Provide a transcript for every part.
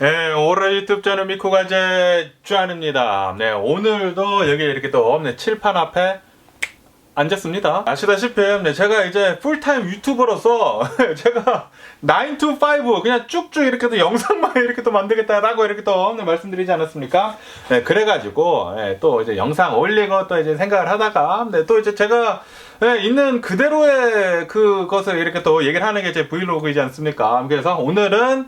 네, 올해 유튜브 채널 미코가제 쭈안입니다. 네, 오늘도 여기 이렇게 또 칠판 앞에 앉았습니다. 아시다시피 제가 이제 풀타임 유튜버로서 제가 9 to 5 그냥 쭉쭉 이렇게 또 영상만 이렇게 또 만들겠다라고 이렇게 또 말씀드리지 않았습니까? 네, 그래가지고 또 이제 영상 올리고 또 이제 생각을 하다가 또 이제 제가 있는 그대로의 그것을 이렇게 또 얘기를 하는 게 제 브이로그이지 않습니까? 그래서 오늘은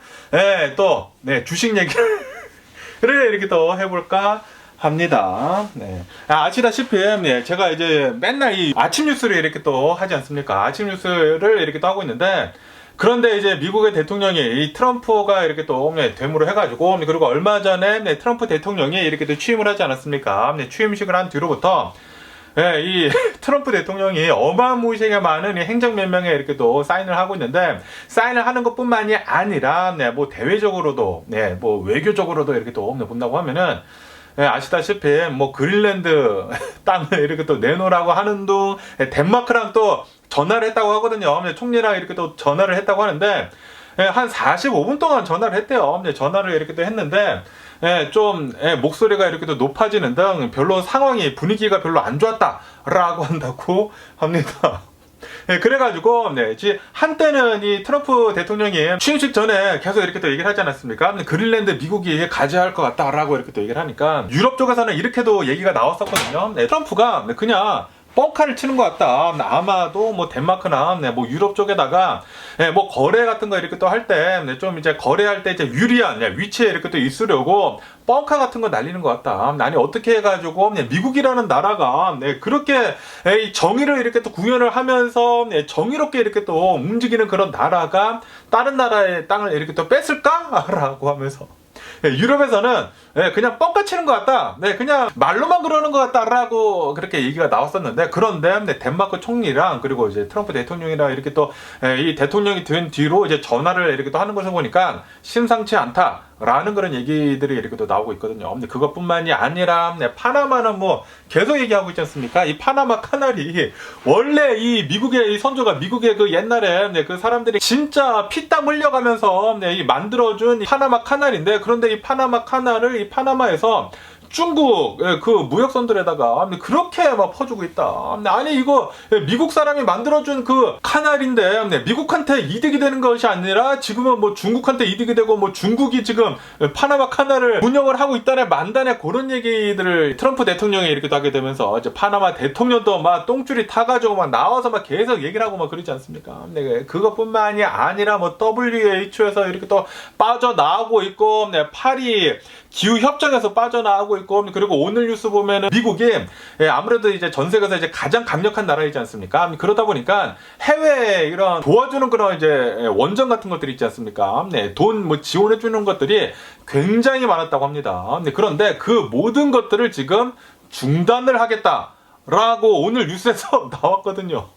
또 주식 얘기를 이렇게 또 해볼까 합니다. 네. 아시다시피 제가 이제 맨날 이 아침 뉴스를 이렇게 또 하지 않습니까? 아침 뉴스를 이렇게 또 하고 있는데, 그런데 이제 미국의 대통령이 이 트럼프가 이렇게 또 되물어 해가지고, 그리고 얼마 전에 트럼프 대통령이 이렇게 또 취임을 하지 않았습니까? 취임식을 한 뒤로부터 이 트럼프 대통령이 어마무시하게 많은 이 행정 몇 명에 이렇게 또 사인을 하고 있는데, 사인을 하는 것뿐만이 아니라 뭐 대외적으로도 뭐 외교적으로도 이렇게 또 본다고 하면은 아시다시피 뭐 그린랜드 땅을 이렇게 또 내놓으라고 하는 둥 덴마크랑 또 전화를 했다고 하거든요. 총리랑 이렇게 또 전화를 했다고 하는데 한 45분 동안 전화를 했대요. 전화를 이렇게 또 했는데 좀 목소리가 이렇게 또 높아지는 등 별로 상황이 분위기가 별로 안 좋았다라고 한다고 합니다. 그래가지고 한때는 이 트럼프 대통령이 취임식 전에 계속 이렇게 또 얘기를 하지 않았습니까? 그린랜드 미국이 가져야 할 것 같다라고 이렇게 또 얘기를 하니까 유럽 쪽에서는 이렇게도 얘기가 나왔었거든요. 트럼프가 그냥 뻥카를 치는 것 같다. 아마도 뭐 덴마크나 뭐 유럽 쪽에다가 뭐 거래 같은 거 이렇게 또 할 때 좀 이제 거래할 때 이제 유리한 위치에 이렇게 또 있으려고 뻥카 같은 거 날리는 것 같다. 아니 어떻게 해가지고 미국이라는 나라가 그렇게 정의를 이렇게 또 구현을 하면서 정의롭게 이렇게 또 움직이는 그런 나라가 다른 나라의 땅을 이렇게 또 뺐을까라고 하면서 유럽에서는 그냥 뻥까 치는 것 같다. 그냥 말로만 그러는 것 같다라고 그렇게 얘기가 나왔었는데, 그런데 덴마크 총리랑 그리고 이제 트럼프 대통령이랑 이렇게 또 이 대통령이 된 뒤로 이제 전화를 이렇게 또 하는 것을 보니까 심상치 않다라는 그런 얘기들이 이렇게 또 나오고 있거든요. 근데 그것뿐만이 아니라 파나마는 뭐 계속 얘기하고 있지 않습니까? 이 파나마 카날이 원래 이 미국의 이 선조가 미국의 그 옛날에 그 사람들이 진짜 피땀 흘려가면서 이 만들어준 파나마 카날인데, 그런데 이 파나마 카날을 이 파나마에서 중국 그 무역선들에다가 그렇게 막 퍼주고 있다. 아니 이거 미국 사람이 만들어준 그 카날인데 미국한테 이득이 되는 것이 아니라 지금은 뭐 중국한테 이득이 되고 뭐 중국이 지금 파나마 카날을 운영을 하고 있다네 만다네, 그런 얘기들을 트럼프 대통령이 이렇게 하게 되면서 이제 파나마 대통령도 막 똥줄이 타가지고 막 나와서 막 계속 얘기를 하고 막 그러지 않습니까? 그것뿐만이 아니라 뭐 WHO에서 이렇게 또 빠져나오고 있고, 파리 기후협정에서 빠져나오고 있고, 그리고 오늘 뉴스 보면은 미국이 아무래도 이제 전 세계에서 이제 가장 강력한 나라이지 않습니까? 그러다 보니까 해외에 이런 도와주는 그런 이제 원전 같은 것들이 있지 않습니까? 돈 뭐 지원해주는 것들이 굉장히 많았다고 합니다. 그런데 그 모든 것들을 지금 중단을 하겠다라고 오늘 뉴스에서 나왔거든요.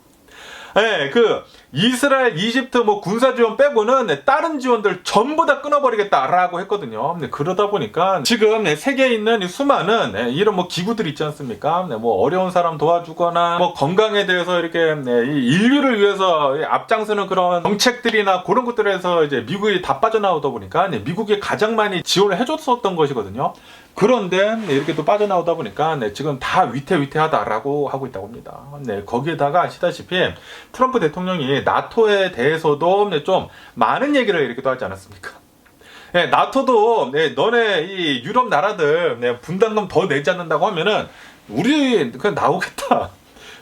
그 이스라엘, 이집트 뭐 군사 지원 빼고는 다른 지원들 전부 다 끊어버리겠다라고 했거든요. 그러다 보니까 지금 세계에 있는 수많은 이런 뭐 기구들 있지 않습니까? 뭐 어려운 사람 도와주거나 뭐 건강에 대해서 이렇게 이 인류를 위해서 앞장서는 그런 정책들이나 그런 것들에서 이제 미국이 다 빠져나오다 보니까 미국이 가장 많이 지원을 해줬었던 것이거든요. 그런데 이렇게 또 빠져나오다 보니까 지금 다 위태위태하다라고 하고 있다고 합니다. 거기에다가 아시다시피 트럼프 대통령이 나토에 대해서도 좀 많은 얘기를 이렇게 또 하지 않았습니까? 나토도 너네 이 유럽 나라들 분담금 더 내지 않는다고 하면은 우리 그냥 나오겠다.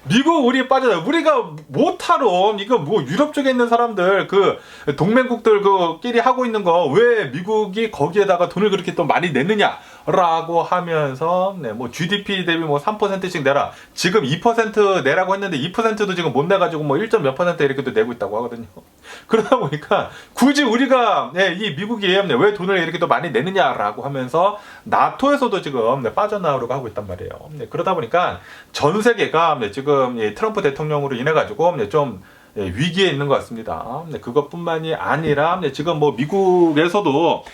미국 우리 빠져나 우리가 못하러 이거 뭐 유럽 쪽에 있는 사람들 그 동맹국들 그끼리 하고 있는 거 왜 미국이 거기에다가 돈을 그렇게 또 많이 내느냐라고 하면서 뭐 GDP 대비 뭐 3%씩 내라. 지금 2% 내라고 했는데 2%도 지금 못 내가지고 뭐 1. 몇 % 이렇게 또 내고 있다고 하거든요. 그러다 보니까 굳이 우리가 이 미국이 왜 돈을 이렇게 또 많이 내느냐라고 하면서 나토에서도 지금 빠져나오려고 하고 있단 말이에요. 그러다 보니까 전 세계가 지금 트럼프 대통령으로 인해 가지고 좀 위기에 있는 것 같습니다. 그것뿐만이 아니라 지금 뭐 미국에서도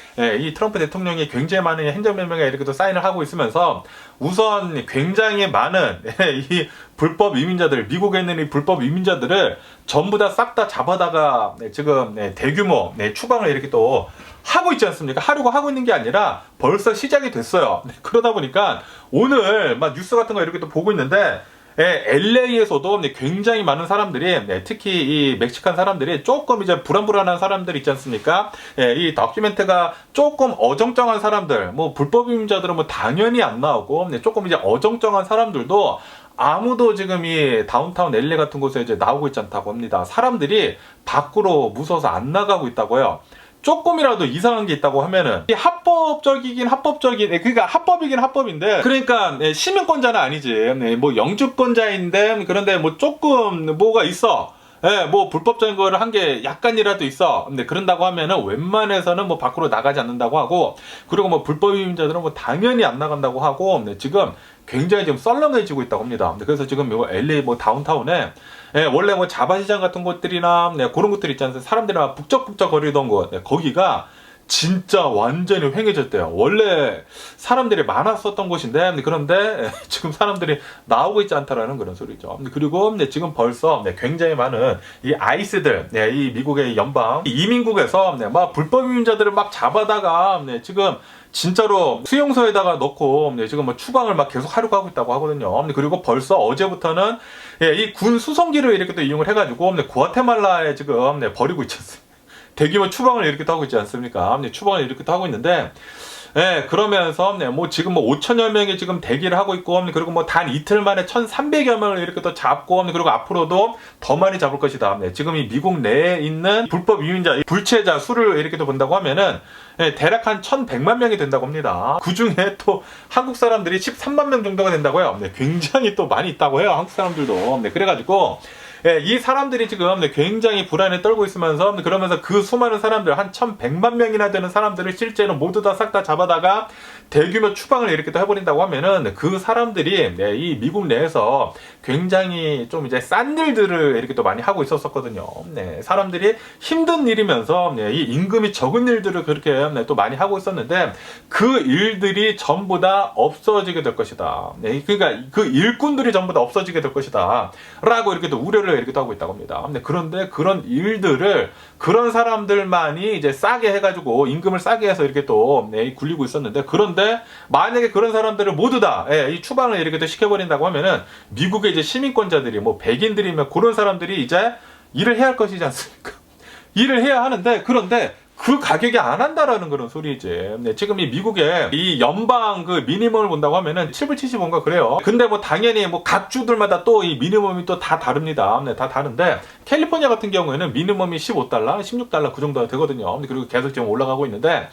이 트럼프 대통령이 굉장히 많은 행정명령에 이렇게 또 사인을 하고 있으면서 우선 굉장히 많은 이 불법 이민자들, 미국에 있는 이 불법 이민자들을 전부 다 싹 다 잡아다가 지금 대규모 추방을 이렇게 또 하고 있지 않습니까? 하려고 하고 있는 게 아니라 벌써 시작이 됐어요. 그러다 보니까 오늘 막 뉴스 같은 거 이렇게 또 보고 있는데 LA에서도 굉장히 많은 사람들이 특히 이 멕시칸 사람들이 조금 이제 불안불안한 사람들 있지 않습니까? 이 다큐멘트가 조금 어정쩡한 사람들, 뭐 불법 이민자들은 뭐 당연히 안 나오고 조금 이제 어정쩡한 사람들도 아무도 지금 이 다운타운 LA 같은 곳에 이제 나오고 있지 않다고 합니다. 사람들이 밖으로 무서워서 안 나가고 있다고요. 조금이라도 이상한 게 있다고 하면은 그러니까 합법이긴 합법인데 그러니까 시민권자는 아니지 뭐 영주권자인데 그런데 뭐 조금 뭐가 있어 뭐 불법적인 거를 한 게 약간이라도 있어. 근데 그런다고 하면은 웬만해서는 뭐 밖으로 나가지 않는다고 하고 그리고 뭐 불법 이민자들은 뭐 당연히 안 나간다고 하고 지금 굉장히 지금 썰렁해지고 있다고 합니다. 그래서 지금 뭐 LA 뭐 다운타운에 원래 뭐 자바시장 같은 곳들이나 그런 곳들 있지 않습니까? 사람들이 막 북적북적 거리던 곳 거기가 진짜 완전히 휑해졌대요. 원래 사람들이 많았었던 곳인데 그런데 지금 사람들이 나오고 있지 않다라는 그런 소리죠. 그리고 지금 벌써 굉장히 많은 이 아이스들, 이 미국의 연방 이민국에서 막 불법 이민자들을 막 잡아다가 지금 진짜로 수용소에다가 넣고 지금 뭐 추방을 막 계속 하려고 하고 있다고 하거든요. 그리고 벌써 어제부터는 이 군 수송기를 이렇게 또 이용을 해가지고 과테말라에 지금 버리고 있지 않습니까? 대규모 추방을 이렇게 또 하고 있지 않습니까? 추방을 이렇게 또 하고 있는데, 그러면서 뭐 지금 뭐 5천여 명이 지금 대기를 하고 있고, 그리고 뭐 단 이틀 만에 1,300여 명을 이렇게 또 잡고, 그리고 앞으로도 더 많이 잡을 것이다. 지금 이 미국 내에 있는 불법 이민자, 불체자 수를 이렇게 또 본다고 하면은 대략 한 1,100만 명이 된다고 합니다. 그 중에 또 한국 사람들이 13만 명 정도가 된다고요. 굉장히 또 많이 있다고 해요. 한국 사람들도. 그래가지고. 이 사람들이 지금 굉장히 불안에 떨고 있으면서 그러면서 그 수많은 사람들 한 1,100만 명이나 되는 사람들을 실제로 모두 다 싹 다 잡아다가 대규모 추방을 이렇게 또 해버린다고 하면은 그 사람들이 이 미국 내에서 굉장히 좀 이제 싼 일들을 이렇게 또 많이 하고 있었거든요. 사람들이 힘든 일이면서 이 임금이 적은 일들을 그렇게 또 많이 하고 있었는데 그 일들이 전부 다 없어지게 될 것이다. 그러니까 그 일꾼들이 전부 다 없어지게 될 것이다. 라고 이렇게 또 우려를 이렇게 또 하고 있다고 합니다. 그런데 그런 일들을 그런 사람들만이 이제 싸게 해가지고 임금을 싸게 해서 이렇게 또 굴리고 있었는데 그런데 만약에 그런 사람들을 모두 다 이 추방을 이렇게 또 시켜버린다고 하면은 미국의 이제 시민권자들이 뭐 백인들이면 그런 사람들이 이제 일을 해야 할 것이지 않습니까? 일을 해야 하는데 그런데 그 가격이 안 한다라는 그런 소리지. 지금 이 미국의 이 연방 그 미니멈을 본다고 하면은 7불 75인가 그래요. 근데 뭐 당연히 뭐 각 주들마다 또 이 미니멈이 또 다 다릅니다. 다 다른데 캘리포니아 같은 경우에는 미니멈이 15달러, 16달러 그 정도 되거든요. 그리고 계속 지금 올라가고 있는데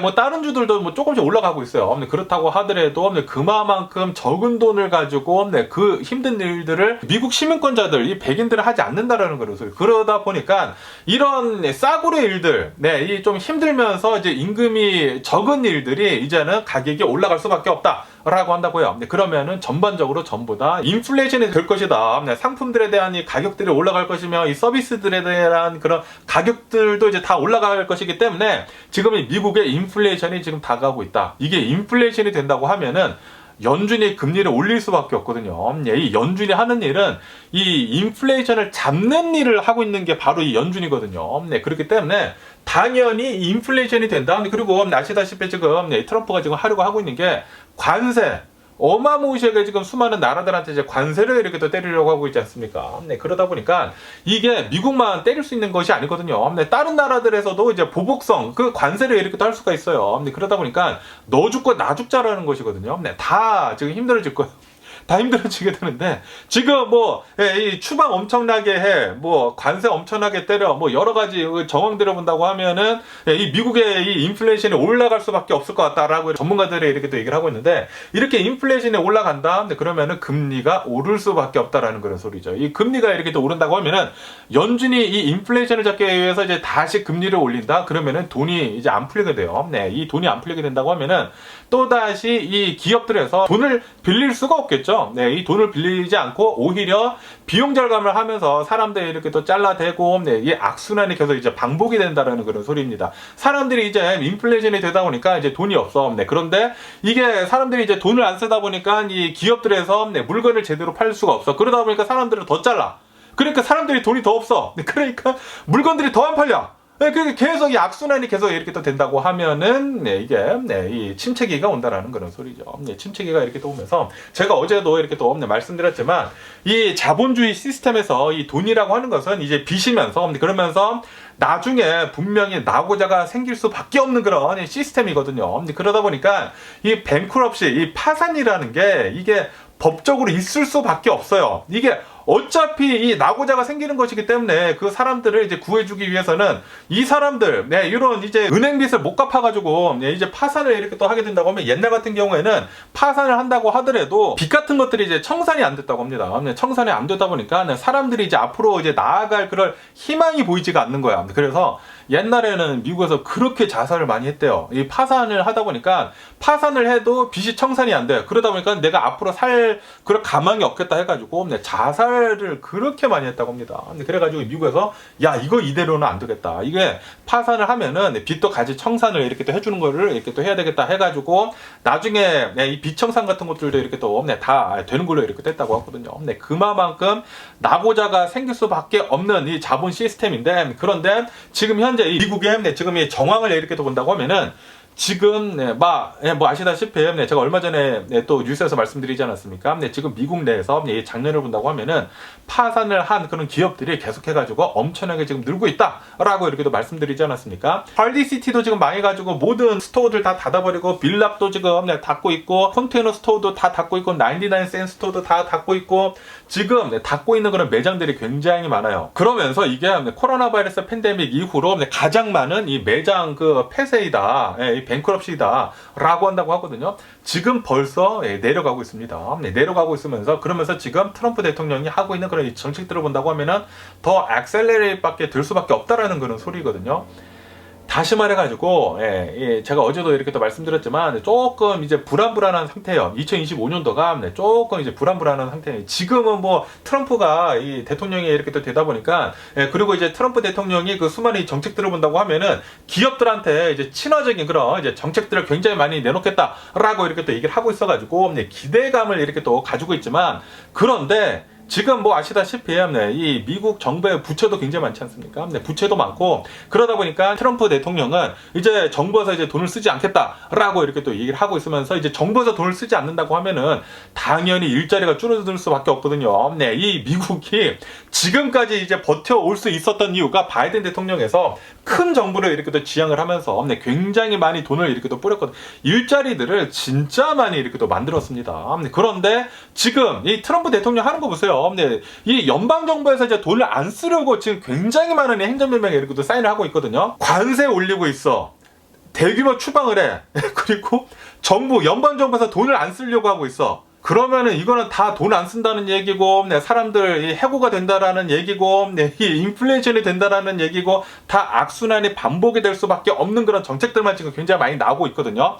뭐 다른 주들도 뭐 조금씩 올라가고 있어요. 그렇다고 하더라도 그만큼 적은 돈을 가지고 그 힘든 일들을 미국 시민권자들, 이 백인들은 하지 않는다라는 그런 소리. 그러다 보니까 이런 싸구려 일들, 이 좀 힘들면서 이제 임금이 적은 일들이 이제는 가격이 올라갈 수밖에 없다라고 한다고요. 그러면은 전반적으로 전부 다 인플레이션이 될 것이다. 상품들에 대한 이 가격들이 올라갈 것이며 이 서비스들에 대한 그런 가격들도 이제 다 올라갈 것이기 때문에 지금 이 미국의 인플레이션이 지금 다가오고 있다. 이게 인플레이션이 된다고 하면은 연준이 금리를 올릴 수밖에 없거든요. 이 연준이 하는 일은 이 인플레이션을 잡는 일을 하고 있는 게 바로 이 연준이거든요. 그렇기 때문에 당연히 인플레이션이 된다. 그리고 아시다시피 지금 트럼프가 지금 하려고 하고 있는 게 관세. 어마무시하게 지금 수많은 나라들한테 이제 관세를 이렇게 또 때리려고 하고 있지 않습니까? 그러다 보니까 이게 미국만 때릴 수 있는 것이 아니거든요. 다른 나라들에서도 이제 보복성, 그 관세를 이렇게 또 할 수가 있어요. 그러다 보니까 너 죽고 나 죽자라는 것이거든요. 다 지금 힘들어질 거예요. 다 힘들어지게 되는데 지금 뭐 이 추방 엄청나게 해, 뭐 관세 엄청나게 때려, 뭐 여러 가지 정황들을 본다고 하면은 이 미국의 이 인플레이션이 올라갈 수밖에 없을 것 같다라고 전문가들이 이렇게 또 얘기를 하고 있는데 이렇게 인플레이션이 올라간다. 그러면은 금리가 오를 수밖에 없다라는 그런 소리죠. 이 금리가 이렇게 또 오른다고 하면은 연준이 이 인플레이션을 잡기 위해서 이제 다시 금리를 올린다. 그러면은 돈이 이제 안 풀리게 돼요. 이 돈이 안 풀리게 된다고 하면은 또 다시 이 기업들에서 돈을 빌릴 수가 없겠죠. 거죠. 네, 이 돈을 빌리지 않고 오히려 비용 절감을 하면서 사람들이 이렇게 또 잘라대고, 네, 이 악순환이 계속 이제 반복이 된다라는 그런 소리입니다. 사람들이 이제 인플레이션이 되다 보니까 이제 돈이 없어. 네, 그런데 이게 사람들이 이제 돈을 안 쓰다 보니까 이 기업들에서 네, 물건을 제대로 팔 수가 없어. 그러다 보니까 사람들을 더 잘라. 그러니까 사람들이 돈이 더 없어. 네, 그러니까 물건들이 더 안 팔려. 네, 계속 이 악순환이 계속 이렇게 또 된다고 하면은, 네, 이게, 네, 이 침체기가 온다라는 그런 소리죠. 네, 침체기가 이렇게 또 오면서, 제가 어제도 이렇게 또 말씀드렸지만, 이 자본주의 시스템에서 이 돈이라고 하는 것은 이제 빚이면서, 그러면서 나중에 분명히 낙오자가 생길 수밖에 없는 그런 시스템이거든요. 그러다 보니까 이 뱅크럽시, 이 파산이라는 게 이게 법적으로 있을 수밖에 없어요. 이게 어차피 이 낙오자가 생기는 것이기 때문에 그 사람들을 이제 구해주기 위해서는 이 사람들, 네, 이런 이제 은행빚을 못 갚아가지고, 네, 이제 파산을 이렇게 또 하게 된다고 하면 옛날 같은 경우에는 파산을 한다고 하더라도 빚 같은 것들이 이제 청산이 안 됐다고 합니다. 네, 청산이 안 되다 보니까 네, 사람들이 이제 앞으로 이제 나아갈 그럴 희망이 보이지가 않는 거야. 그래서 옛날에는 미국에서 그렇게 자살을 많이 했대요. 이 파산을 하다 보니까 파산을 해도 빚이 청산이 안 돼. 그러다 보니까 내가 앞으로 살 그럴 가망이 없겠다 해가지고 네, 자살을 그렇게 많이 했다고 합니다. 그래가지고 미국에서 야 이거 이대로는 안 되겠다. 이게 파산을 하면은 빚도 같이 청산을 이렇게 또 해주는 거를 이렇게 또 해야 되겠다 해가지고 나중에 네, 이 빚 청산 같은 것들도 이렇게 또 네, 다 되는 걸로 이렇게 됐다고 하거든요. 네, 그만큼 낙오자가 생길 수밖에 없는 이 자본 시스템인데 그런데 지금 현재 이 미국의 네, 지금 이 정황을 이렇게 또 본다고 하면은 지금 네, 뭐 아시다시피 네, 제가 얼마 전에 네, 또 뉴스에서 말씀드리지 않았습니까? 네, 지금 미국 내에서 네, 작년을 본다고 하면은 파산을 한 그런 기업들이 계속해가지고 엄청나게 지금 늘고 있다라고 이렇게도 말씀드리지 않았습니까? 할리시티도 지금 망해가지고 모든 스토어들 다 닫아버리고 빌랍도 지금 네, 닫고 있고 컨테이너 스토어도 다 닫고 있고 99센 스토어도 다 닫고 있고 지금 네, 닫고 있는 그런 매장들이 굉장히 많아요. 그러면서 이게 네, 코로나 바이러스 팬데믹 이후로 네, 가장 많은 이 매장 그 폐쇄이다. 네, 뱅크럽시다 라고 한다고 하거든요. 지금 벌써 내려가고 있습니다. 내려가고 있으면서 그러면서 지금 트럼프 대통령이 하고 있는 그런 정책들을 본다고 하면은 더 액셀레레이트 밖에 될 수밖에 없다라는 그런 소리거든요. 다시 말해가지고 제가 어제도 이렇게 또 말씀드렸지만 조금 이제 불안불안한 상태예요. 2025년도가 조금 이제 불안불안한 상태예요. 지금은 뭐 트럼프가 이 대통령이 이렇게 또 되다 보니까 그리고 이제 트럼프 대통령이 그 수많은 정책들을 본다고 하면은 기업들한테 이제 친화적인 그런 이제 정책들을 굉장히 많이 내놓겠다라고 이렇게 또 얘기를 하고 있어가지고 기대감을 이렇게 또 가지고 있지만 그런데 지금 뭐 아시다시피 이 미국 정부의 부채도 굉장히 많지 않습니까? 부채도 많고 그러다 보니까 트럼프 대통령은 이제 정부에서 이제 돈을 쓰지 않겠다라고 이렇게 또 얘기를 하고 있으면서 이제 정부에서 돈을 쓰지 않는다고 하면은 당연히 일자리가 줄어들 수밖에 없거든요. 네, 이 미국이 지금까지 이제 버텨올 수 있었던 이유가 바이든 대통령에서 큰 정부를 이렇게 또 지향을 하면서 굉장히 많이 돈을 이렇게 또 뿌렸거든요. 일자리들을 진짜 많이 이렇게 또 만들었습니다. 그런데 지금 이 트럼프 대통령 하는 거 보세요. 이 연방정부에서 이제 돈을 안 쓰려고 지금 굉장히 많은 행정명령에 이렇게 또 사인을 하고 있거든요. 관세 올리고 있어. 대규모 추방을 해. 그리고 연방정부에서 돈을 안 쓰려고 하고 있어. 그러면은 이거는 다 돈 안 쓴다는 얘기고, 네, 사람들 해고가 된다라는 얘기고, 네, 이 인플레이션이 된다라는 얘기고, 다 악순환이 반복이 될 수밖에 없는 그런 정책들만 지금 굉장히 많이 나오고 있거든요.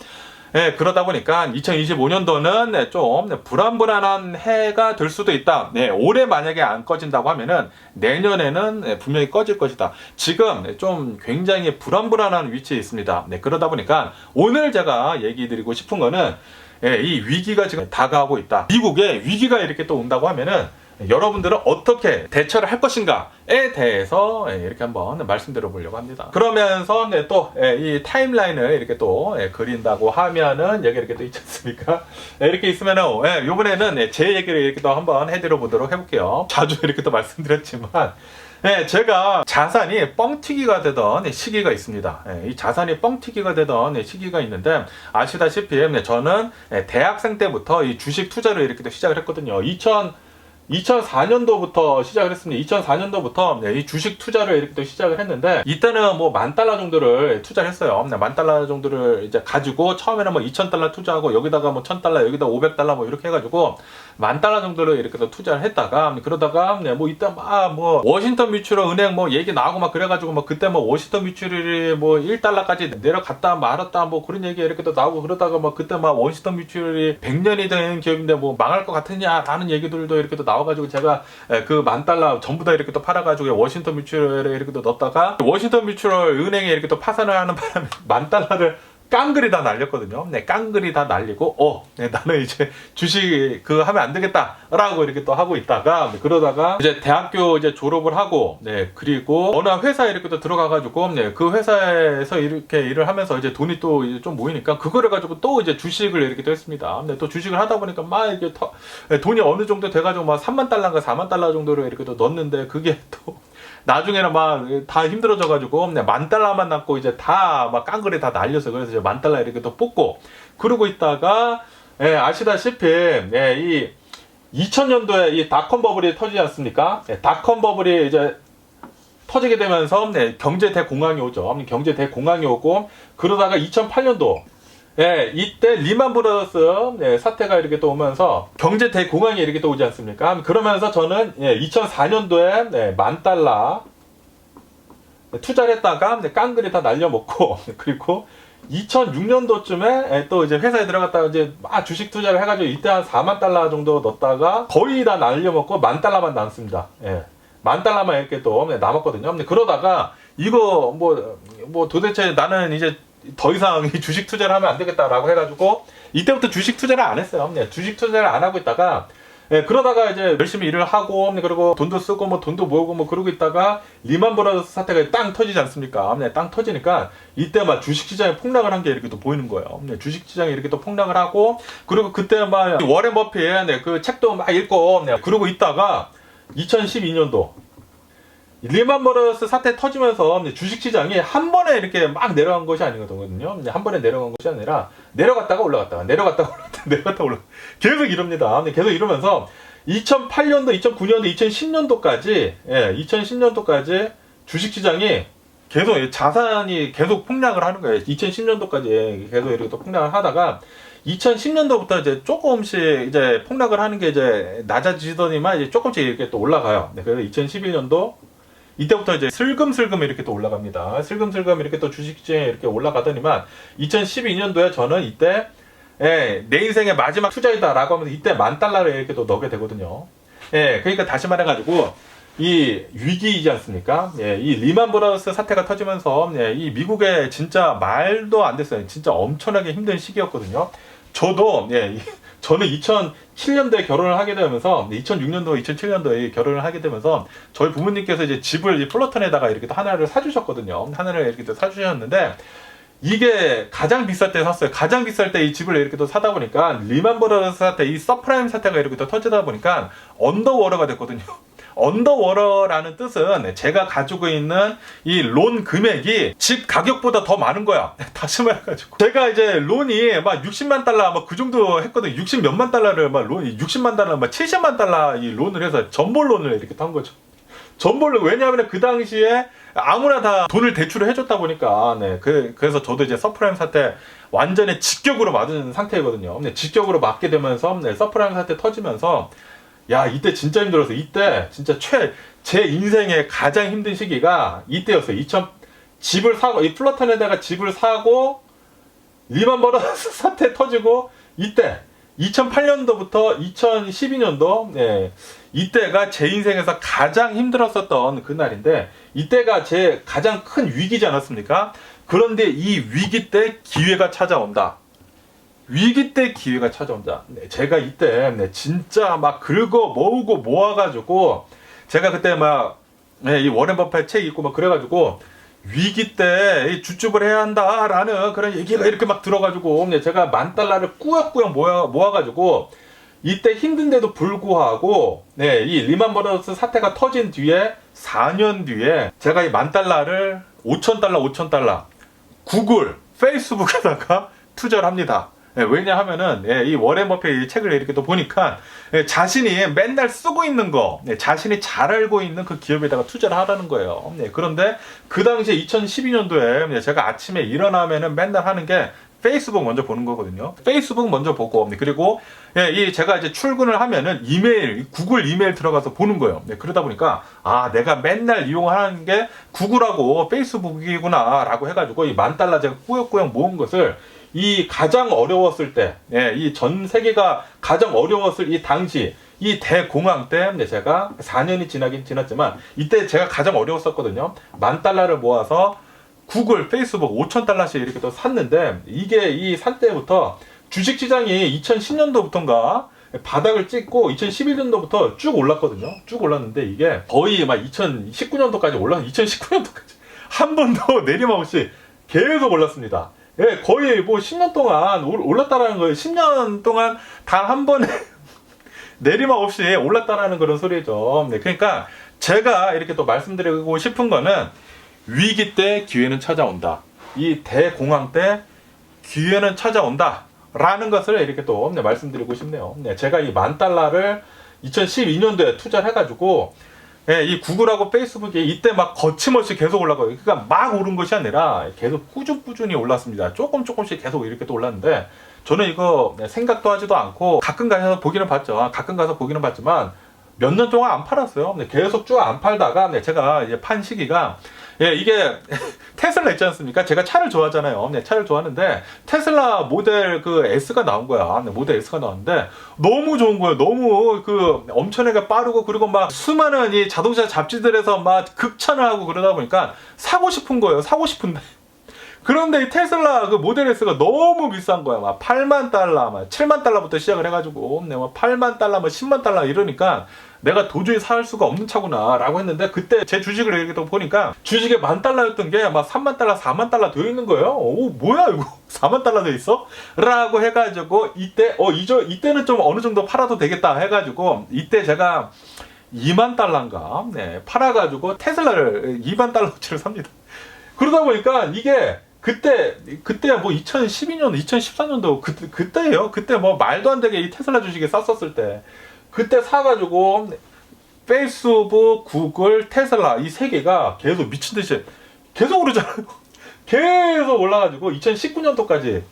네, 그러다 보니까 2025년도는 좀 불안불안한 해가 될 수도 있다. 네, 올해 만약에 안 꺼진다고 하면은 내년에는 분명히 꺼질 것이다. 지금 좀 굉장히 불안불안한 위치에 있습니다. 네, 그러다 보니까 오늘 제가 얘기 드리고 싶은 거는 이 위기가 지금 다가오고 있다. 미국에 위기가 이렇게 또 온다고 하면은 여러분들은 어떻게 대처를 할 것인가에 대해서 이렇게 한번 말씀드려 보려고 합니다. 그러면서 또 이 타임라인을 이렇게 또 그린다고 하면은 여기 이렇게 또 있지 않습니까? 이렇게 있으면은 이번에는 제 얘기를 이렇게 또 한번 해드려 보도록 해볼게요. 자주 이렇게 또 말씀드렸지만 제가 자산이 뻥튀기가 되던 시기가 있습니다. 이 자산이 뻥튀기가 되던 시기가 있는데 아시다시피 저는 대학생 때부터 이 주식 투자를 이렇게 또 시작을 했거든요. 2004년도부터 시작을 했습니다. 2004년도부터 이 주식 투자를 이렇게 또 시작을 했는데, 이때는 뭐 $10,000 정도를 투자를 했어요. $10,000 정도를 이제 가지고 처음에는 뭐 $2,000 투자하고 여기다가 뭐 $1,000, 여기다 $500 뭐 이렇게 해가지고 $10,000 정도를 이렇게 또 투자를 했다가, 그러다가 뭐 이때 막 뭐 워싱턴 뮤추얼 은행 뭐 얘기 나오고 막 그래가지고 뭐 그때 뭐 워싱턴 뮤추얼이 뭐 $1까지 내려갔다 말았다 뭐 그런 얘기 이렇게 또 나오고, 그러다가 뭐 그때 막 워싱턴 뮤추얼이 100년이 된 기업인데 뭐 망할 것 같으냐라는 얘기들도 이렇게 또 나와가지고, 제가 그 $10,000 전부 다 이렇게 또 팔아가지고 워싱턴 뮤추얼에 이렇게 또 넣었다가, 워싱턴 뮤추얼 은행에 이렇게 또 파산을 하는 바람에 $10,000를 깡그리 다 날렸거든요. 네, 깡그리 다 날리고, 네, 나는 이제 주식 하면 안 되겠다라고 이렇게 또 하고 있다가, 네, 그러다가 이제 대학교 이제 졸업을 하고, 네, 그리고 어느 회사에 이렇게 또 들어가가지고, 네, 그 회사에서 이렇게 일을 하면서 이제 돈이 또 이제 좀 모이니까 그거를 가지고 또 이제 주식을 이렇게 또 했습니다. 네, 또 주식을 하다 보니까 막 이게 네, 돈이 어느 정도 돼가지고 막 $30,000인가 $40,000 정도를 이렇게 또 넣었는데, 그게 또 나중에는 막 다 힘들어져가지고 $10,000만 남고 이제 다 막 깡그리 다 날려서, 그래서 이제 $10,000 이렇게 또 뽑고 그러고 있다가, 예, 아시다시피, 예, 이 2000년도에 이 닷컴 버블이 터지지 않습니까? 예, 닷컴 버블이 이제 터지게 되면서, 네, 경제 대공황이 오죠. 경제 대공황이 오고, 그러다가 2008년도, 예, 이때 리만 브라더스, 예, 사태가 이렇게 또 오면서 경제 대공황이 이렇게 또 오지 않습니까? 그러면서 저는, 예, 2004년도에, 네, $10,000 투자를 했다가, 네, 깡그리 다 날려먹고, 그리고 2006년도쯤에 또 이제 회사에 들어갔다가 이제 막 주식 투자를 해가지고 이때 한 $40,000 정도 넣었다가 거의 다 날려먹고 $10,000만 남습니다. 예, $10,000만 이렇게 또 남았거든요. 그러다가 이거 뭐 도대체 나는 이제 더 이상 주식 투자를 하면 안 되겠다라고 해가지고 이때부터 주식 투자를 안 했어요. 네, 주식 투자를 안 하고 있다가, 예, 그러다가 이제 열심히 일을 하고, 그리고 돈도 쓰고 뭐 돈도 모으고 뭐 그러고 있다가 리만 브라더스 사태가 땅 터지지 않습니까? 네, 땅 터지니까 이때 막 주식 시장이 폭락을 한 게 이렇게 또 보이는 거예요. 네, 주식 시장이 이렇게 또 폭락을 하고, 그리고 그때 막 워렌 버핏, 네, 그 책도 막 읽고, 네, 그러고 있다가 2012년도 리만 브라더스 사태 터지면서 주식시장이 한 번에 이렇게 막 내려간 것이 아니거든요. 한 번에 내려간 것이 아니라 내려갔다가 올라갔다가 내려갔다가 올라갔다가 내려갔다가 올라갔다가 계속 이럽니다. 계속 이러면서 2008년도, 2009년도, 2010년도까지, 예, 2010년도까지 주식시장이 계속 자산이 계속 폭락을 하는 거예요. 2010년도까지 계속 이렇게 또 폭락을 하다가 2010년도부터 이제 조금씩 이제 폭락을 하는 게 이제 낮아지더니만 이제 조금씩 이렇게 또 올라가요. 네, 그래서 2011년도 이때부터 이제 슬금슬금 이렇게 또 올라갑니다. 슬금슬금 이렇게 또 주식시장에 이렇게 올라가더니만 2012년도에 저는 이때, 예, 내 인생의 마지막 투자이다라고 하면서 이때 $10,000를 이렇게 또 넣게 되거든요. 예, 그러니까 다시 말해가지고 이 위기이지 않습니까? 예, 이 리만 브라더스 사태가 터지면서, 예, 이 미국에 진짜 말도 안 됐어요. 진짜 엄청나게 힘든 시기였거든요. 저도, 예, 저는 2007년도에 결혼을 하게 되면서, 2006년도, 2007년도에 결혼을 하게 되면서 저희 부모님께서 이제 집을 이 플러턴에다가 이렇게 또 하나를 사주셨거든요. 하나를 이렇게 또 사주셨는데, 이게 가장 비쌀 때 샀어요. 가장 비쌀 때 이 집을 이렇게 또 사다 보니까 리만 브라더스 사태, 이 서프라임 사태가 이렇게 또 터지다 보니까 언더워터가 됐거든요. 언더워터라는 뜻은 제가 가지고 있는 이 론 금액이 집 가격보다 더 많은 거야. 다시 말해가지고 제가 이제 론이 막 $600,000 막 그 정도 했거든요. 60 몇만 달러를 막 론, $600,000 막 $70만 이 론을 해서 전볼론을 이렇게 탄 거죠. 전볼론. 왜냐하면 그 당시에 아무나 다 돈을 대출을 해줬다 보니까, 네, 그래서 저도 이제 서프라임 사태 완전히 직격으로 맞은 상태거든요. 네, 직격으로 맞게 되면서, 네, 서프라임 사태 터지면서, 야, 이때 진짜 힘들었어. 이때 진짜 제 인생의 가장 힘든 시기가 이때였어요. 집을 사고, 이 플러턴에다가 집을 사고, 리만 브라더스 사태 터지고, 이때 2008년도부터 2012년도, 네, 이때가 제 인생에서 가장 힘들었었던 그날인데, 이때가 제 가장 큰 위기지 않았습니까? 그런데 이 위기 때 기회가 찾아온다. 위기 때 기회가 찾아온다. 네, 제가 이때, 네, 진짜 막 긁어 모으고 모아가지고, 제가 그때 막, 네, 이 워렌 버핏 책 읽고 막 그래가지고, 위기 때 주축을 해야 한다라는 그런 얘기가 이렇게 막 들어가지고, 네, 제가 $10,000를 꾸역꾸역 모아가지고, 이때 힘든데도 불구하고, 네, 이 리만 브라더스 사태가 터진 뒤에 4년 뒤에 제가 이 $10,000를 $5,000 구글, 페이스북에다가 투자를 합니다. 왜냐하면은 이 워렌 버핏 이 책을 이렇게 또 보니까 자신이 맨날 쓰고 있는 거, 자신이 잘 알고 있는 그 기업에다가 투자를 하라는 거예요. 그런데 그 당시에 2012년도에 제가 아침에 일어나면은 맨날 하는 게 페이스북 먼저 보는 거거든요. 페이스북 먼저 보고, 그리고 제가 이제 출근을 하면은 이메일, 구글 이메일 들어가서 보는 거예요. 그러다 보니까 내가 맨날 이용하는 게 구글하고 페이스북이구나라고 해가지고 이 $10,000 제가 꾸역꾸역 모은 것을 이 가장 어려웠을 때, 이 전 세계가 가장 어려웠을 이 당시, 이 대공황 때 제가 4년이 지나긴 지났지만 이때 제가 가장 어려웠었거든요. $10,000를 모아서 구글, 페이스북 $5,000씩 이렇게 또 샀는데, 이게 이 산 때부터 주식시장이 2010년도부터인가 바닥을 찍고 2011년도부터 쭉 올랐거든요. 쭉 올랐는데 이게 거의 막 2019년도까지 2019년도까지 한 번도 내림없이 계속 올랐습니다. 거의 뭐 10년 동안 올랐다라는 거예요. 10년 동안 단 한 번에 내리막 없이 올랐다라는 그런 소리죠. 그러니까 제가 이렇게 또 말씀드리고 싶은 거는 위기 때 기회는 찾아온다. 이 대공황 때 기회는 찾아온다. 라는 것을 이렇게 또 말씀드리고 싶네요. 제가 이 $10,000를 2012년도에 투자를 해가지고 이 구글하고 페이스북이 이때 막 거침없이 계속 올라가요. 그러니까 막 오른 것이 아니라 계속 꾸준히 올랐습니다. 조금씩 계속 이렇게 또 올랐는데, 저는 이거 생각도 하지도 않고 가끔 가서 보기는 봤죠. 가끔 가서 보기는 봤지만 몇 년 동안 안 팔았어요. 계속 쭉 안 팔다가 제가 이제 판 시기가 이게 테슬라 있지 않습니까? 제가 차를 좋아하잖아요. 차를 좋아하는데 테슬라 모델 그 S가 나온 거야. 모델 S가 나왔는데 너무 좋은 거예요. 너무 그 엄청나게 빠르고, 그리고 막 수많은 이 자동차 잡지들에서 막 극찬을 하고 그러다 보니까 사고 싶은 거예요. 사고 싶은데. 그런데 이 테슬라 그 모델 S가 너무 비싼 거야. 막 $80,000, 막 $70,000부터 시작을 해가지고, 막 $80,000, 막 $100,000 이러니까 내가 도저히 살 수가 없는 차구나 라고 했는데, 그때 제 주식을 이렇게 또 보니까 주식에 $10,000였던 게 막 $30,000, $40,000 되어 있는 거예요. 오, 뭐야 이거 $40,000 되어 있어? 라고 해가지고 이때는 좀 어느 정도 팔아도 되겠다 해가지고, 이때 제가 $20,000인가 팔아가지고 테슬라를 $20,000어치를 삽니다. 그러다 보니까 이게 그때 뭐 2012년, 2014년도 그때예요. 그때 뭐 말도 안 되게 이 테슬라 주식에 쌌었을 때, 그때 사가지고 페이스북, 구글, 테슬라 이 세 개가 계속 미친 듯이 계속 오르잖아요. 계속 올라가지고 2019년도까지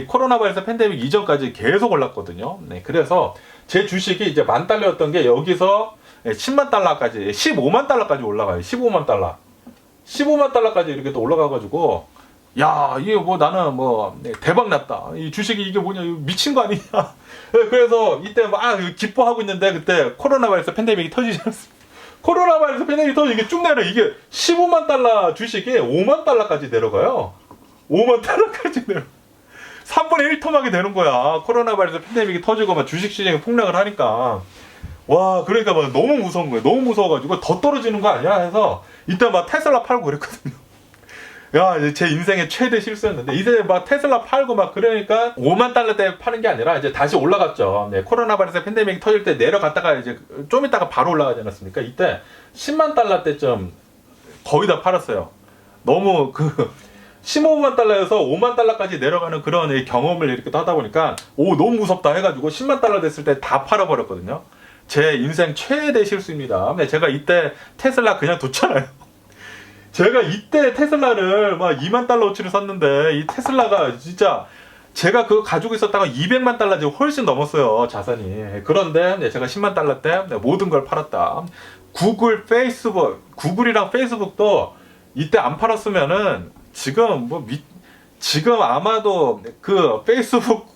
코로나 바이러스 팬데믹 이전까지 계속 올랐거든요. 그래서 제 주식이 이제 $10,000였던 게 여기서 $100,000까지, $150,000까지 올라가요. $150,000까지 이렇게 또 올라가가지고, 야, 이게 뭐 나는 뭐 대박 났다. 이 주식이 이게 뭐냐, 이거 미친 거 아니냐. 그래서 이때 막 기뻐하고 있는데, 그때 코로나 바이러스 팬데믹이 터지지 않습니까? 코로나 바이러스 팬데믹이 터지고 이게 쭉 내려. 이게 $150,000 주식이 $50,000까지 내려가요. $50,000까지 내려. 3분의 1토막이 되는 거야. 코로나 바이러스 팬데믹이 터지고 막 주식 시장이 폭락을 하니까. 와, 그러니까 막 너무 무서운 거예요. 너무 무서워가지고 더 떨어지는 거 아니야 해서 이때 막 테슬라 팔고 그랬거든요. 야, 제 인생의 최대 실수였는데, 이제 막 테슬라 팔고 막 그러니까 $50,000대 파는 게 아니라 이제 다시 올라갔죠. 코로나 바이러스 팬데믹 터질 때 내려갔다가 이제 좀 있다가 바로 올라가지 않았습니까? 이때 $100,000대쯤 거의 다 팔았어요. 너무 $150,000에서 $50,000까지 내려가는 그런 경험을 이렇게 하다 보니까 너무 무섭다 해가지고 $100,000 됐을 때 다 팔아버렸거든요. 제 인생 최대 실수입니다. 제가 이때 테슬라 그냥 뒀잖아요. 제가 이때 테슬라를 막 $20,000어치를 샀는데, 이 테슬라가 진짜 제가 그거 가지고 있었다가 $200,000 훨씬 넘었어요, 자산이. 그런데 제가 $100,000 때 모든 걸 팔았다. 구글이랑 페이스북도 이때 안 팔았으면은 지금 아마도 그 페이스북,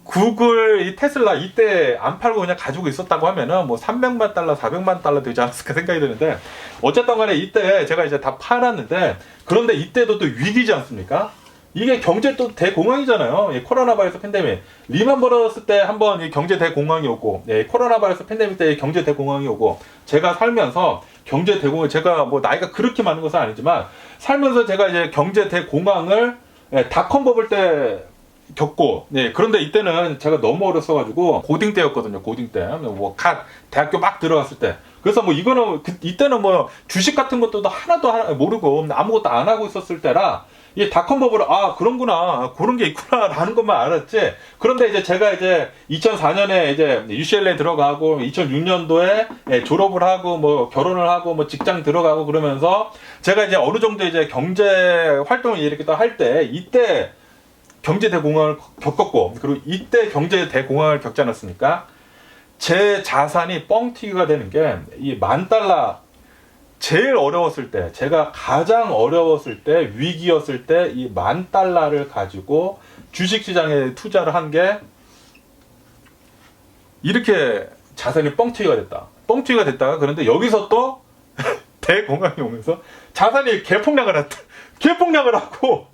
구글, 이 테슬라 이때 안 팔고 그냥 가지고 있었다고 하면은 뭐 $300,000, $400,000 되지 않았을까 생각이 드는데, 어쨌든 간에 이때 제가 이제 다 팔았는데, 그런데 이때도 또 위기지 않습니까? 이게 경제 또 대공황이잖아요. 코로나 바이러스 팬데믹. 리만 브러더스 때 한번 이 경제 대공황이 오고, 코로나 바이러스 팬데믹 때 경제 대공황이 오고, 제가 살면서 경제 대공황, 제가 뭐 나이가 그렇게 많은 것은 아니지만 살면서 제가 이제 경제 대공황을 닷컴 버블 때 겪고, 그런데 이때는 제가 너무 어렸어가지고 고딩 때였거든요. 고딩 때, 뭐 대학교 막 들어갔을 때. 그래서 뭐 이거는 이때는 뭐 주식 같은 것도 하나도 모르고 아무것도 안 하고 있었을 때라, 이 닷컴버블, 아, 그런구나. 그런 게 있구나라는 것만 알았지. 그런데 이제 제가 이제 2004년에 이제 UCLA 들어가고 2006년도에 졸업을 하고 뭐 결혼을 하고 뭐 직장 들어가고 그러면서 제가 이제 어느 정도 이제 경제 활동을 이렇게 또 할 때 이때 경제 대공황을 겪었고 그리고 이때 경제 대공황을 겪지 않았습니까? 제 자산이 뻥튀기가 되는 게 이 $10,000 제일 어려웠을 때, 제가 가장 어려웠을 때, 위기였을 때 이 $10,000를 가지고 주식시장에 투자를 한 게 이렇게 자산이 뻥튀기가 됐다. 뻥튀기가 됐다가 그런데 여기서 또 대공황이 오면서 자산이 개폭락을 했다. 개폭락을 하고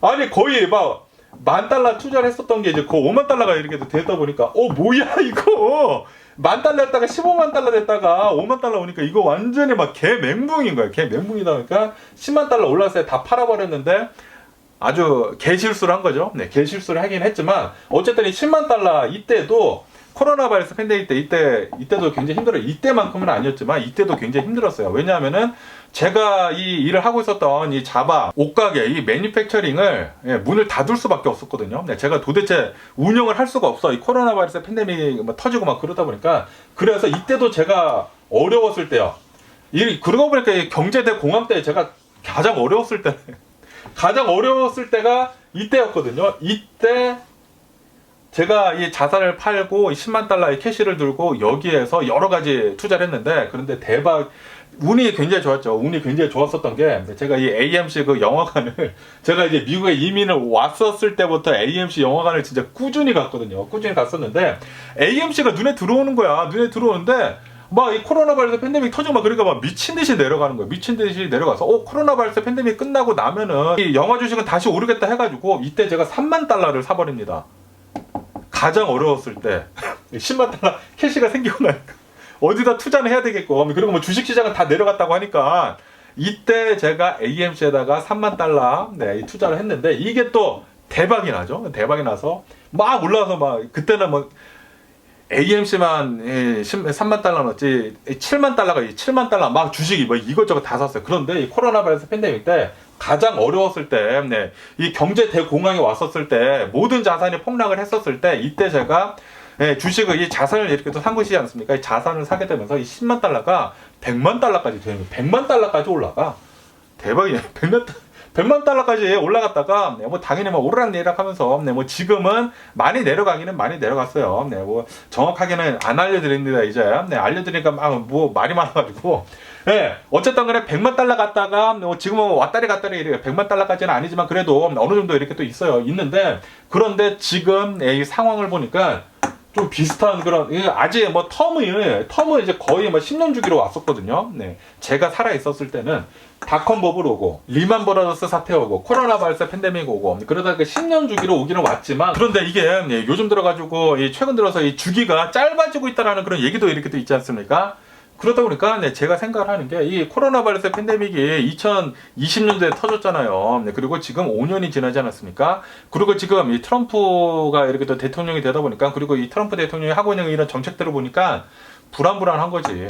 아니 거의 막 $10,000 투자를 했었던 게 이제 그 $50,000가 이렇게 되다 보니까 뭐야 이거 $10,000 했다가 $150,000 됐다가 $50,000 오니까 이거 완전히 막 개맹붕인 거야. 개맹붕이다 보니까 $100,000 올랐을 때 다 팔아버렸는데 아주 개실수를 한 거죠. 네, 개실수를 하긴 했지만 어쨌든 이 $100,000 이때도 코로나 바이러스 팬데믹 때 이때도 굉장히 힘들어요. 이때만큼은 아니었지만 이때도 굉장히 힘들었어요. 왜냐하면은 제가 이 일을 하고 있었던 이 자바 옷가게 이 매니팩처링을 문을 닫을 수밖에 없었거든요. 네, 제가 도대체 운영을 할 수가 없어. 이 코로나 바이러스 팬데믹이 막 터지고 막 그러다 보니까 그래서 이때도 제가 어려웠을 때요. 그러고 보니까 이 경제 대공황 때 제가 가장 어려웠을 때가 이때였거든요. 이때 제가 이 자산을 팔고 $100,000의 캐시를 들고 여기에서 여러 가지 투자를 했는데 그런데 운이 굉장히 좋았죠. 운이 굉장히 좋았었던 게 제가 이 AMC 그 영화관을 제가 이제 미국에 이민을 왔었을 때부터 AMC 영화관을 진짜 꾸준히 갔거든요. 꾸준히 갔었는데 AMC가 눈에 들어오는 거야. 눈에 들어오는데 막 이 코로나 바이러스 팬데믹 터지고 막 그러니까 막 미친 듯이 내려가는 거야. 미친 듯이 내려가서 코로나 바이러스 팬데믹 끝나고 나면은 이 영화 주식은 다시 오르겠다 해가지고 이때 제가 $30,000를 사버립니다. 가장 어려웠을 때 $100,000 캐시가 생기고 나니까 어디다 투자는 해야 되겠고 그리고 뭐 주식시장은 다 내려갔다고 하니까 이때 제가 AMC에다가 $30,000 네, 투자를 했는데 이게 또 대박이 나죠. 대박이 나서 막 올라와서 막 그때는 뭐 AMC만 $30,000 넣었지 $70,000가 막 주식이 뭐 이것저것 다 샀어요. 그런데 이 코로나 바이러스 팬데믹 때 가장 어려웠을 때, 이 경제 대공황이 왔었을 때, 모든 자산이 폭락을 했었을 때, 이때 제가 주식을, 이 자산을 이렇게 또 산 것이지 않습니까? 이 자산을 사게 되면서 이 $100,000가 $100,000까지 되는 거예요. $100,000까지 올라가. 대박이에요. $100,000까지 올라갔다가, 뭐 당연히 뭐 오르락내리락 하면서, 뭐 지금은 많이 내려가기는 많이 내려갔어요. 뭐 정확하게는 안 알려드립니다, 이제. 알려드리니까 막 뭐 말이 많아가지고. 어쨌든 간에 $100,000 갔다가 지금은 왔다리 갔다리 이래요. $100,000까지는 아니지만 그래도 어느 정도 이렇게 또 있는데 그런데 지금 이 상황을 보니까 좀 비슷한 그런 아직 뭐 텀은 이제 거의 뭐 10년 주기로 왔었거든요. 제가 살아 있었을 때는 닷컴버블 오고 리만 브라더스 사태 오고 코로나 바이러스 팬데믹 오고 그러다 그 10년 주기로 오기는 왔지만 그런데 이게 요즘 들어가지고 최근 들어서 이 주기가 짧아지고 있다라는 그런 얘기도 이렇게 또 있지 않습니까? 그러다 보니까 제가 생각을 하는 게 이 코로나 바이러스 팬데믹이 2020년도에 터졌잖아요. 그리고 지금 5년이 지나지 않았습니까? 그리고 지금 이 트럼프가 이렇게 또 대통령이 되다 보니까 그리고 이 트럼프 대통령이 하고 있는 이런 정책들을 보니까 불안불안한 거지.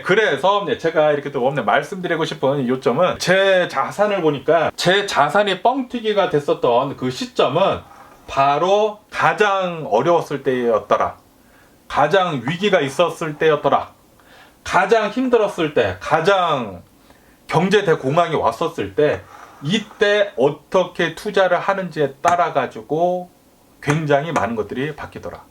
그래서 제가 이렇게 또 말씀드리고 싶은 요점은 제 자산을 보니까 제 자산이 뻥튀기가 됐었던 그 시점은 바로 가장 어려웠을 때였더라. 가장 위기가 있었을 때였더라. 가장 힘들었을 때, 가장 경제 대공황이 왔었을 때, 이때 어떻게 투자를 하는지에 따라 가지고 굉장히 많은 것들이 바뀌더라.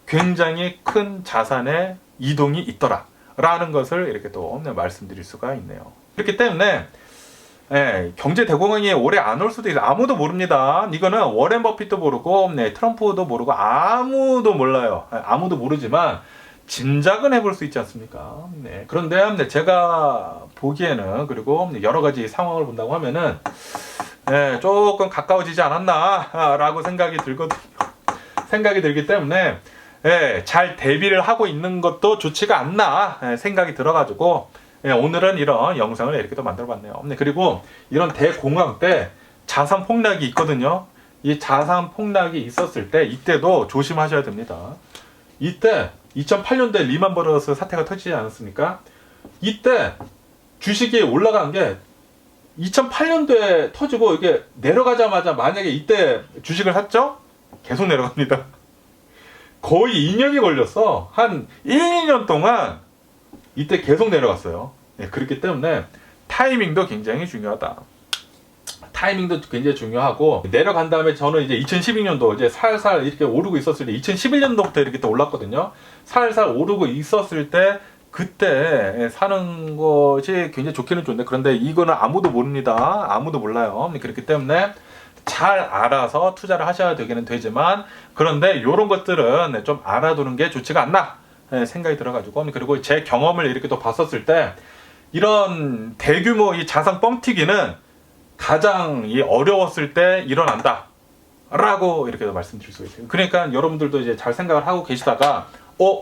굉장히 큰 자산의 이동이 있더라. 라는 것을 이렇게 또 말씀드릴 수가 있네요. 그렇기 때문에 경제 대공황이 오래 안 올 수도 있어요. 아무도 모릅니다. 이거는 워렌 버핏도 모르고 트럼프도 모르고 아무도 몰라요. 아무도 모르지만 짐작은 해볼 수 있지 않습니까? 그런데 제가 보기에는 그리고 여러 가지 상황을 본다고 하면은 조금 가까워지지 않았나 라고 생각이 들거든요. 생각이 들기 때문에 잘 대비를 하고 있는 것도 좋지가 않나 생각이 들어가지고 오늘은 이런 영상을 이렇게 또 만들어 봤네요. 그리고 이런 대공황 때 자산 폭락이 있거든요. 이 자산 폭락이 있었을 때 이때도 조심하셔야 됩니다. 이때 2008년도에 리만 브라더스 사태가 터지지 않았습니까? 이때 주식이 올라간 게 2008년도에 터지고 이게 내려가자마자 만약에 이때 주식을 샀죠? 계속 내려갑니다. 거의 2년이 걸렸어. 한 1, 2년 동안 이때 계속 내려갔어요. 네, 그렇기 때문에 타이밍도 굉장히 중요하다. 타이밍도 굉장히 중요하고, 내려간 다음에 저는 이제 2012년도 이제 살살 이렇게 오르고 있었을 때, 2011년도부터 이렇게 또 올랐거든요. 살살 오르고 있었을 때 그때 사는 것이 굉장히 좋기는 좋은데, 그런데 이거는 아무도 모릅니다. 아무도 몰라요. 그렇기 때문에 잘 알아서 투자를 하셔야 되기는 되지만, 그런데 이런 것들은 좀 알아두는 게 좋지가 않나 생각이 들어가지고, 그리고 제 경험을 이렇게 또 봤었을 때, 이런 대규모 이 자산 뻥튀기는 가장 어려웠을 때 일어난다 라고 이렇게 말씀드릴 수 있어요. 그러니까 여러분들도 이제 잘 생각을 하고 계시다가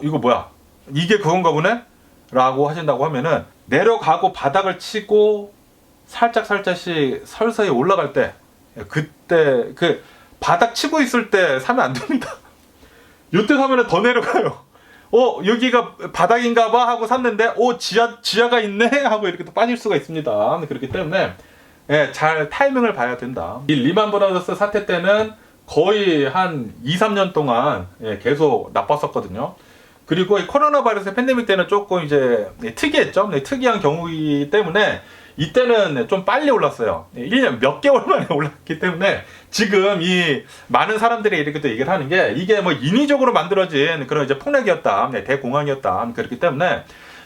이거 뭐야, 이게 그건가 보네 라고 하신다고 하면은, 내려가고 바닥을 치고 살짝씩 서서히 올라갈 때, 그때 그 바닥 치고 있을 때 사면 안 됩니다. 이때 사면은 더 내려가요. 여기가 바닥인가 봐 하고 샀는데 지하가 있네 하고 이렇게 또 빠질 수가 있습니다. 그렇기 때문에 잘 타이밍을 봐야 된다. 이 리만 브라더스 사태 때는 거의 한 2, 3년 동안 계속 나빴었거든요. 그리고 이 코로나 바이러스 팬데믹 때는 조금 이제 특이했죠. 특이한 경우이기 때문에 이때는 좀 빨리 올랐어요. 1년 몇 개월 만에 올랐기 때문에 지금 이 많은 사람들이 이렇게 또 얘기를 하는 게, 이게 뭐 인위적으로 만들어진 그런 이제 폭락이었다, 대공황이었다. 그렇기 때문에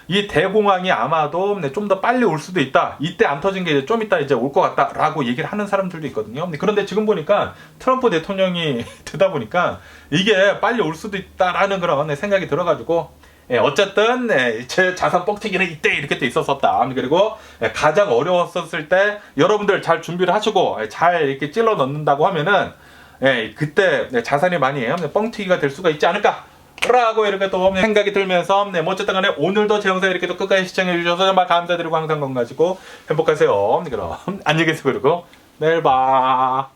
이 대공황이 아마도 좀 더 빨리 올 수도 있다. 이때 안 터진 게 이제 좀 이따 이제 올 것 같다라고 얘기를 하는 사람들도 있거든요. 그런데 지금 보니까 트럼프 대통령이 되다 보니까 이게 빨리 올 수도 있다라는 그런 생각이 들어가지고, 어쨌든 제 자산 뻥튀기는 이때 이렇게 또 있었었다. 그리고 가장 어려웠었을 때 여러분들 잘 준비를 하시고 잘 이렇게 찔러 넣는다고 하면은 그때 자산이 많이 뻥튀기가 될 수가 있지 않을까 라고 이렇게 또 생각이 들면서, 뭐 어쨌든 간에 오늘도 제 영상 이렇게 또 끝까지 시청해 주셔서 정말 감사드리고, 항상 건강하시고 행복하세요. 그럼 안녕히 계세요. 그리고 내일 봐.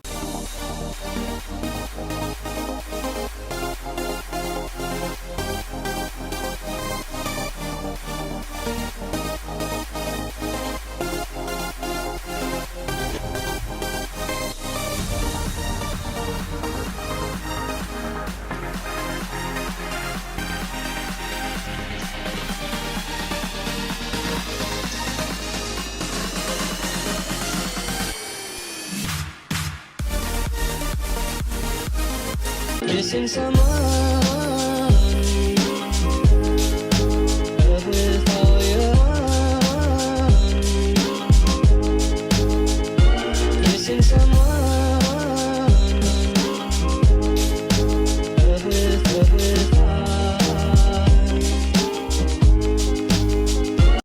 Missing someone with all your heart. Missing someone.